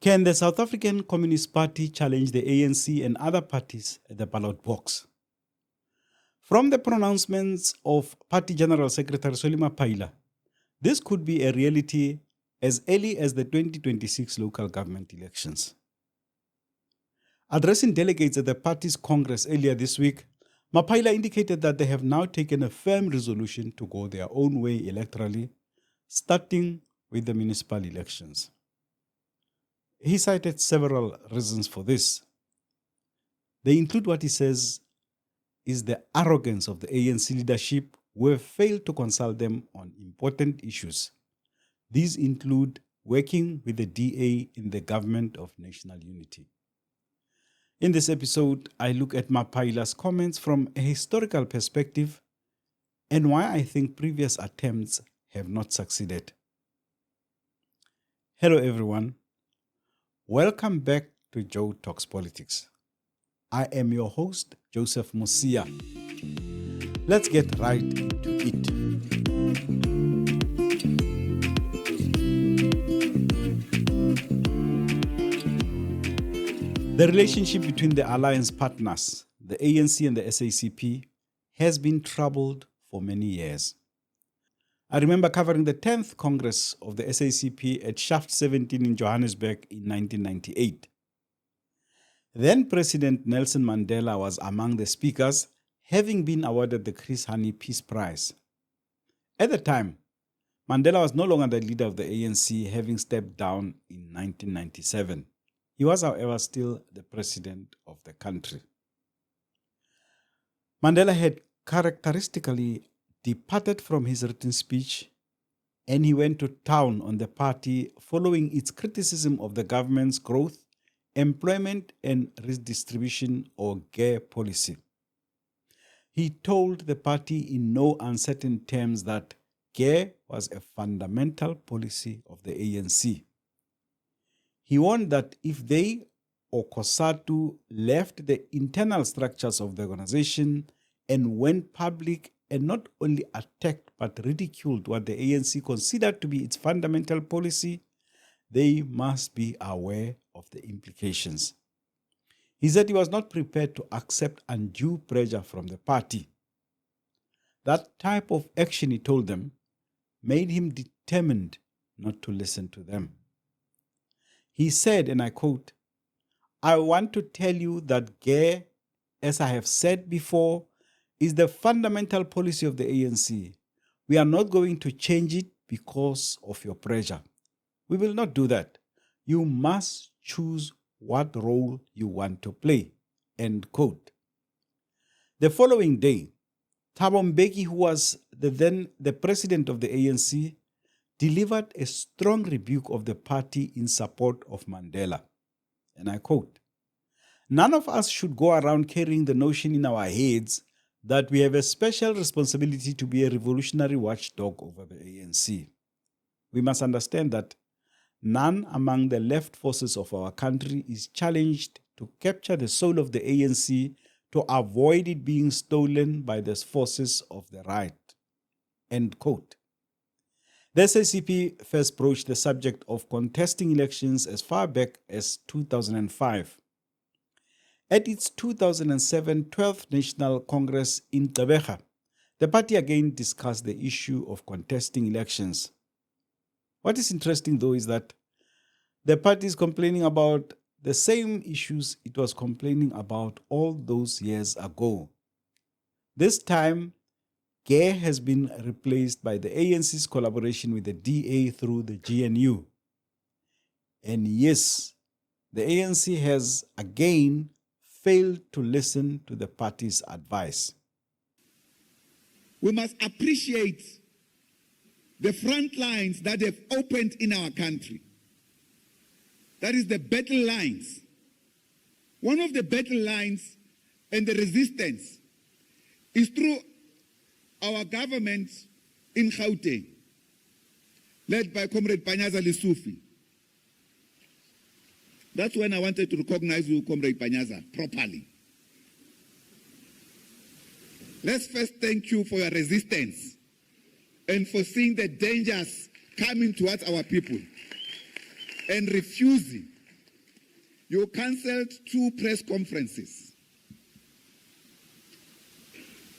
Can the South African Communist Party challenge the ANC and other parties at the ballot box? From the pronouncements of Party General Secretary Mapaila, this could be a reality as early as the 2026 local government elections. Addressing delegates at the party's Congress earlier this week, Mapaila indicated that they have now taken a firm resolution to go their own way electorally, starting with the municipal elections. He cited several reasons for this. They include what he says is the arrogance of the ANC leadership who have failed to consult them on important issues. These include working with the DA in the government of national unity. In this episode, I look at Mapaila's comments from a historical perspective and why I think previous attempts have not succeeded. Hello everyone. Welcome back to Joe Talks Politics. I am your host, Joseph Musia. Let's get right into it. The relationship between the alliance partners, the ANC and the Sacp, has been troubled for many years. I remember covering the 10th Congress of the Sacp at Shaft 17 in Johannesburg in 1998. Then President Nelson Mandela was among the speakers, having been awarded the Chris Hani Peace Prize. At the time, Mandela was no longer the leader of the ANC, having stepped down in 1997. He was, however, still the president of the country. Mandela had characteristically departed from his written speech, and he went to town on the party following its criticism of the government's growth, employment and redistribution or GER policy. He told the party in no uncertain terms that GER was a fundamental policy of the ANC. He warned that if they or COSATU left the internal structures of the organization and went public and not only attacked but ridiculed what the ANC considered to be its fundamental policy, they must be aware of the implications. He said he was not prepared to accept undue pressure from the party. That type of action, he told them, made him determined not to listen to them. He said, and I quote, "I want to tell you that GER, as I have said before, is the fundamental policy of the ANC. We are not going to change it because of your pressure. We will not do that. You must choose what role you want to play." End quote. The following day, Thabo Mbeki, who was then the president of the ANC, delivered a strong rebuke of the party in support of Mandela. And I quote, "None of us should go around carrying the notion in our heads that we have a special responsibility to be a revolutionary watchdog over the ANC. We must understand that none among the left forces of our country is challenged to capture the soul of the ANC to avoid it being stolen by the forces of the right." End quote. The Sacp first broached the subject of contesting elections as far back as 2005. At its 2007 12th National Congress in Gqeberha, the party again discussed the issue of contesting elections. What is interesting, though, is that the party is complaining about the same issues it was complaining about all those years ago. This time, GER has been replaced by the ANC's collaboration with the DA through the GNU. And yes, the ANC has again failed to listen to the party's advice. We must appreciate the front lines that have opened in our country. That is the battle lines. One of the battle lines and the resistance is through our government in Gauteng, led by Comrade Panyaza Lesufi. That's when I wanted to recognize you, Comrade Panyaza, properly. Let's first thank you for your resistance and for seeing the dangers coming towards our people and refusing You cancelled 2 press conferences.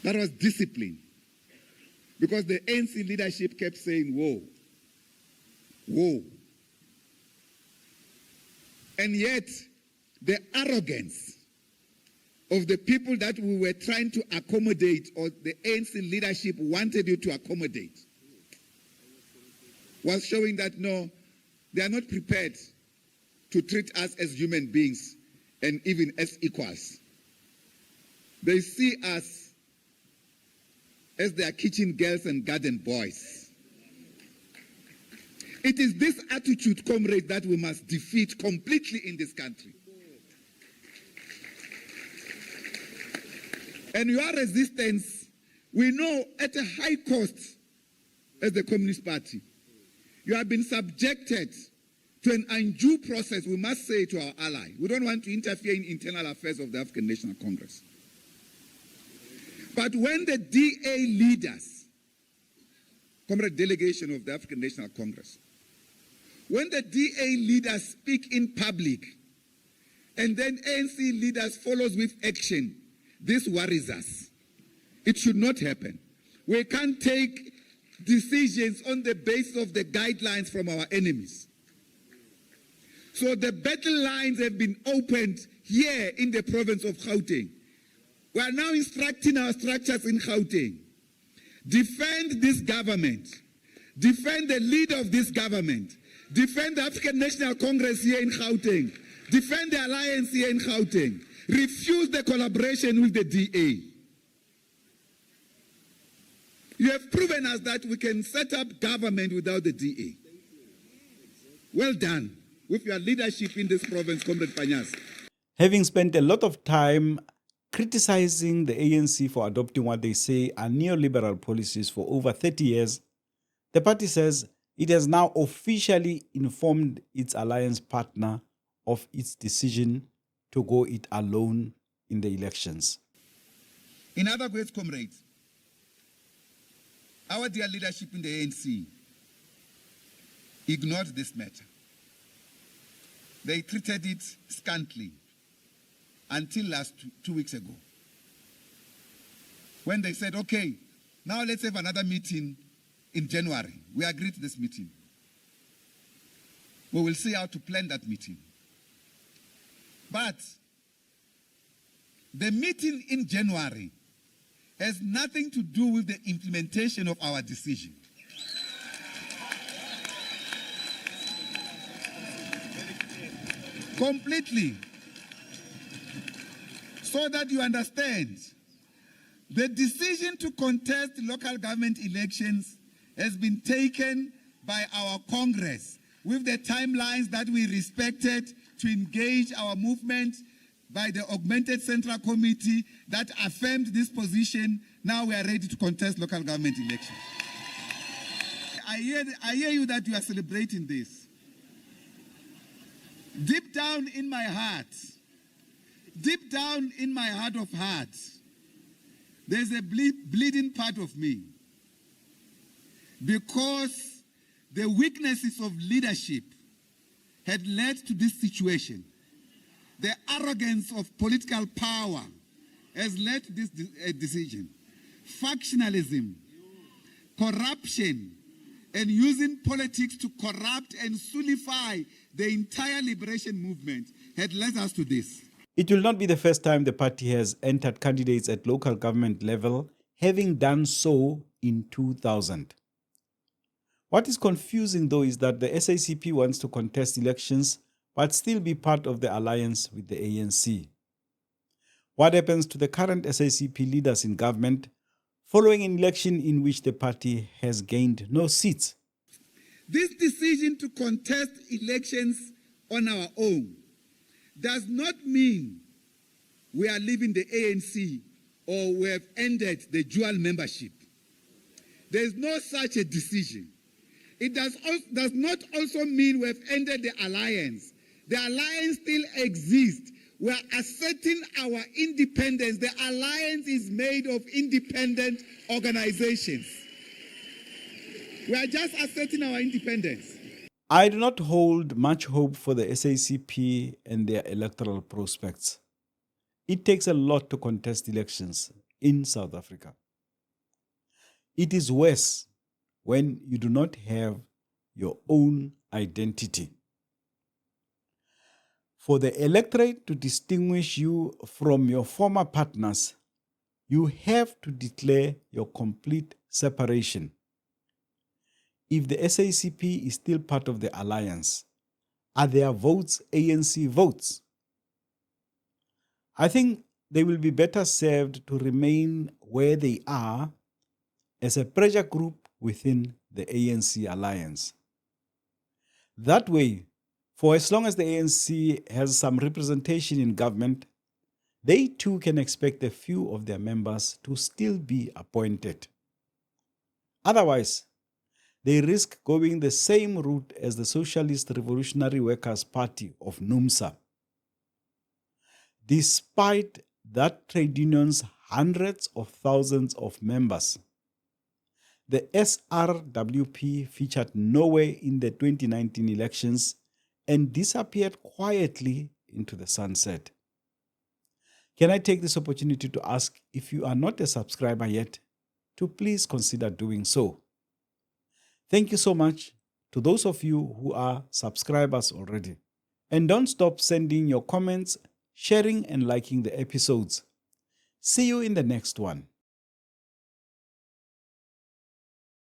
That was discipline. Because the ANC leadership kept saying, whoa, whoa. And yet, the arrogance of the people that we were trying to accommodate, or the ANC leadership wanted you to accommodate, was showing that no, they are not prepared to treat us as human beings and even as equals. They see us as their kitchen girls and garden boys. It is this attitude, comrades, that we must defeat completely in this country. And your resistance, we know, at a high cost as the Communist Party. You have been subjected to an undue process, we must say, to our ally. We don't want to interfere in internal affairs of the African National Congress. But when the DA leaders, comrade delegation of the African National Congress, when the DA leaders speak in public and then ANC leaders follows with action, this worries us. It should not happen. We can't take decisions on the basis of the guidelines from our enemies. So the battle lines have been opened here in the province of Gauteng. We are now instructing our structures in Gauteng. Defend this government. Defend the leader of this government. Defend the African National Congress here in Gauteng. Defend the alliance here in Gauteng. Refuse the collaboration with the DA. You have proven us that we can set up government without the DA. Well done with your leadership in this province, Comrade Panyas. Having spent a lot of time criticizing the ANC for adopting what they say are neoliberal policies for over 30 years, the party says it has now officially informed its alliance partner of its decision to go it alone in the elections. In other words, comrades, our dear leadership in the ANC ignored this matter. They treated it scantily until last 2 weeks ago, when they said, okay, now let's have another meeting in January. We agreed to this meeting. We will see how to plan that meeting. But the meeting in January has nothing to do with the implementation of our decision. Completely. So that you understand, the decision to contest local government elections has been taken by our Congress with the timelines that we respected to engage our movement, by the augmented Central Committee that affirmed this position. Now we are ready to contest local government elections. I hear you that you are celebrating this. Deep down in my heart, deep down in my heart of hearts, there's a bleeding part of me. Because the weaknesses of leadership had led to this situation. The arrogance of political power has led to this decision. Factionalism, corruption, and using politics to corrupt and nullify the entire liberation movement had led us to this. It will not be the first time the party has entered candidates at local government level, having done so in 2000. What is confusing, though, is that the SACP wants to contest elections but still be part of the alliance with the ANC. What happens to the current SACP leaders in government following an election in which the party has gained no seats? This decision to contest elections on our own does not mean we are leaving the ANC or we have ended the dual membership. There is no such a decision. It does not also mean we have ended the alliance. The alliance still exists. We are asserting our independence. The alliance is made of independent organizations. We are just asserting our independence. I do not hold much hope for the SACP and their electoral prospects. It takes a lot to contest elections in South Africa. It is worse when you do not have your own identity. For the electorate to distinguish you from your former partners, you have to declare your complete separation. If the SACP is still part of the alliance, are their votes ANC votes? I think they will be better served to remain where they are as a pressure group within the ANC alliance. That way, for as long as the ANC has some representation in government, they too can expect a few of their members to still be appointed. Otherwise, they risk going the same route as the Socialist Revolutionary Workers' Party of NUMSA. Despite that trade union's hundreds of thousands of members, the SRWP featured nowhere in the 2019 elections and disappeared quietly into the sunset. Can I take this opportunity to ask, if you are not a subscriber yet, to please consider doing so? Thank you so much to those of you who are subscribers already. And don't stop sending your comments, sharing and liking the episodes. See you in the next one.